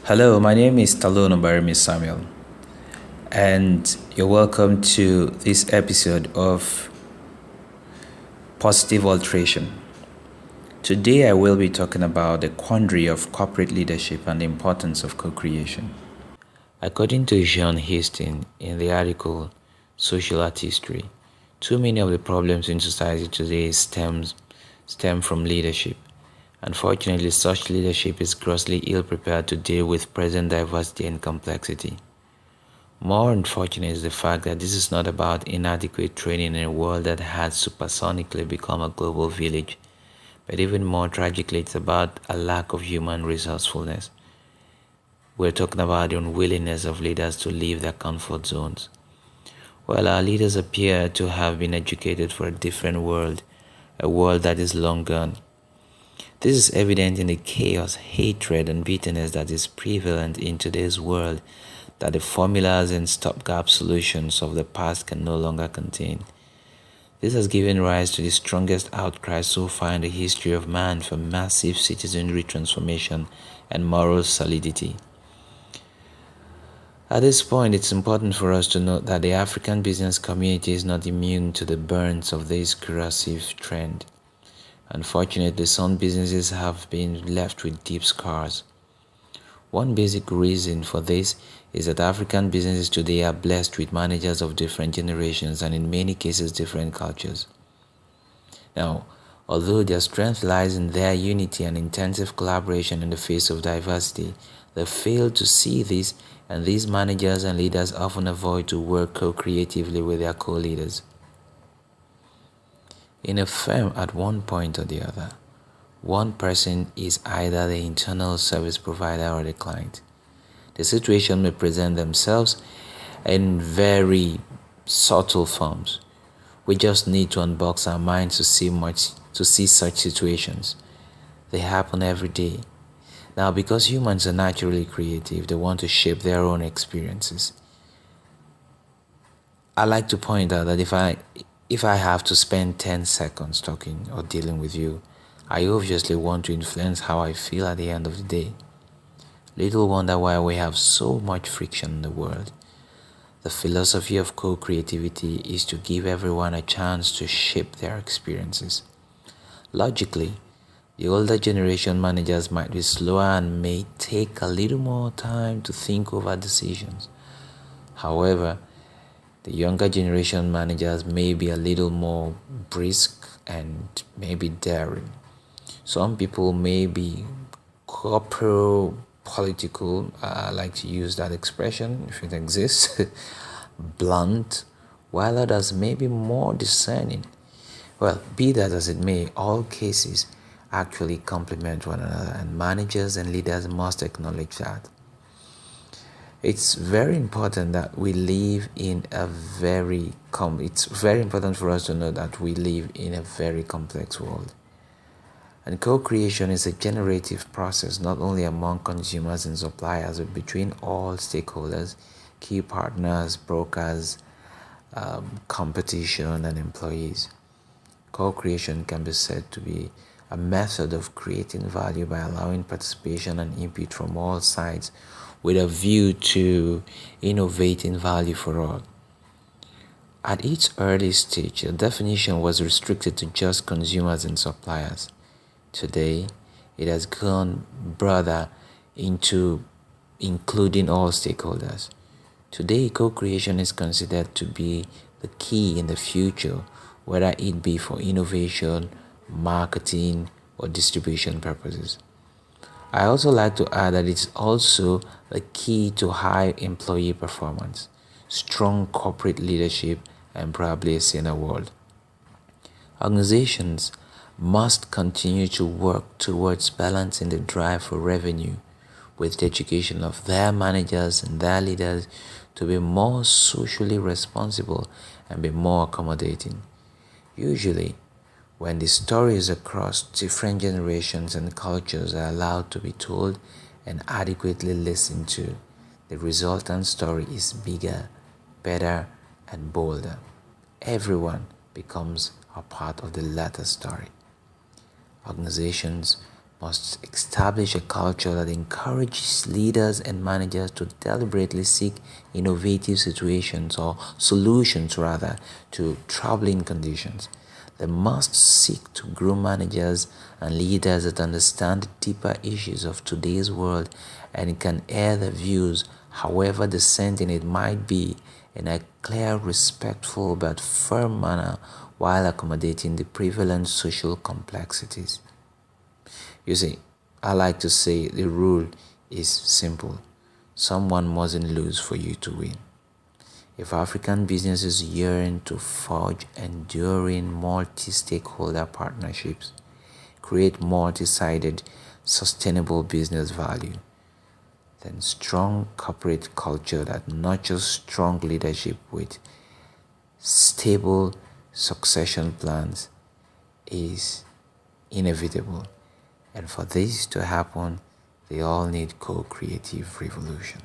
Hello, my name is Talon Obarimi Samuel, and you're welcome to this episode of Positive Alteration. Today, I will be talking about the quandary of corporate leadership and the importance of co creation. According to Jean Hastings in the article Social Art History, too many of the problems in society today stem from leadership. Unfortunately, such leadership is grossly ill-prepared to deal with present diversity and complexity. More unfortunate is the fact that this is not about inadequate training in a world that has supersonically become a global village, but even more tragically, it's about a lack of human resourcefulness. We're talking about the unwillingness of leaders to leave their comfort zones. Well, our leaders appear to have been educated for a different world, a world that is long gone. This is evident in the chaos, hatred, and bitterness that is prevalent in today's world that the formulas and stopgap solutions of the past can no longer contain. This has given rise to the strongest outcry so far in the history of man for massive citizenry transformation and moral solidity. At this point, it's important for us to note that the African business community is not immune to the burns of this corrosive trend. Unfortunately, some businesses have been left with deep scars. One basic reason for this is that African businesses today are blessed with managers of different generations and in many cases different cultures. Now, although their strength lies in their unity and intensive collaboration in the face of diversity, they fail to see this, and these managers and leaders often avoid to work co-creatively with their co-leaders. In a firm, at one point or the other, one person is either the internal service provider or the client. The situation may present themselves in very subtle forms. We just need to unbox our minds to see such situations. They happen every day. Now, because humans are naturally creative, they want to shape their own experiences. I like to point out that if I have to spend 10 seconds talking or dealing with you, I obviously want to influence how I feel at the end of the day. Little wonder why we have so much friction in the world. The philosophy of co-creativity is to give everyone a chance to shape their experiences. Logically, the older generation managers might be slower and may take a little more time to think over decisions. However, the younger generation managers may be a little more brisk and maybe daring. Some people may be corporal political, I like to use that expression if it exists, blunt, while others may be more discerning. Well, be that as it may, all cases actually complement one another, and managers and leaders must acknowledge that. It's very important that we live in a it's very important for us to know that we live in a very complex world. And co-creation is a generative process not only among consumers and suppliers, but between all stakeholders, key partners, brokers, competition, and employees. Co-creation can be said to be a method of creating value by allowing participation and input from all sides with a view to innovating value for all. At its early stage, the definition was restricted to just consumers and suppliers. Today, it has gone broader into including all stakeholders. Today, co-creation is considered to be the key in the future, whether it be for innovation, marketing, or distribution purposes. I also like to add that it's also the key to high employee performance, strong corporate leadership, and probably a saner world. Organizations must continue to work towards balancing the drive for revenue with the education of their managers and their leaders to be more socially responsible and be more accommodating. Usually, when the stories across different generations and cultures are allowed to be told and adequately listened to, the resultant story is bigger, better, and bolder. Everyone becomes a part of the latter story. Organizations must establish a culture that encourages leaders and managers to deliberately seek innovative situations or solutions rather to troubling conditions. They must seek to grow managers and leaders that understand the deeper issues of today's world and can air their views, however dissenting it might be, in a clear, respectful but firm manner while accommodating the prevalent social complexities. You see, I like to say the rule is simple. Someone mustn't lose for you to win. If African businesses yearn to forge enduring multi-stakeholder partnerships, create multi-sided sustainable business value, then strong corporate culture that nurtures strong leadership with stable succession plans is inevitable. And for this to happen, they all need co-creative revolution.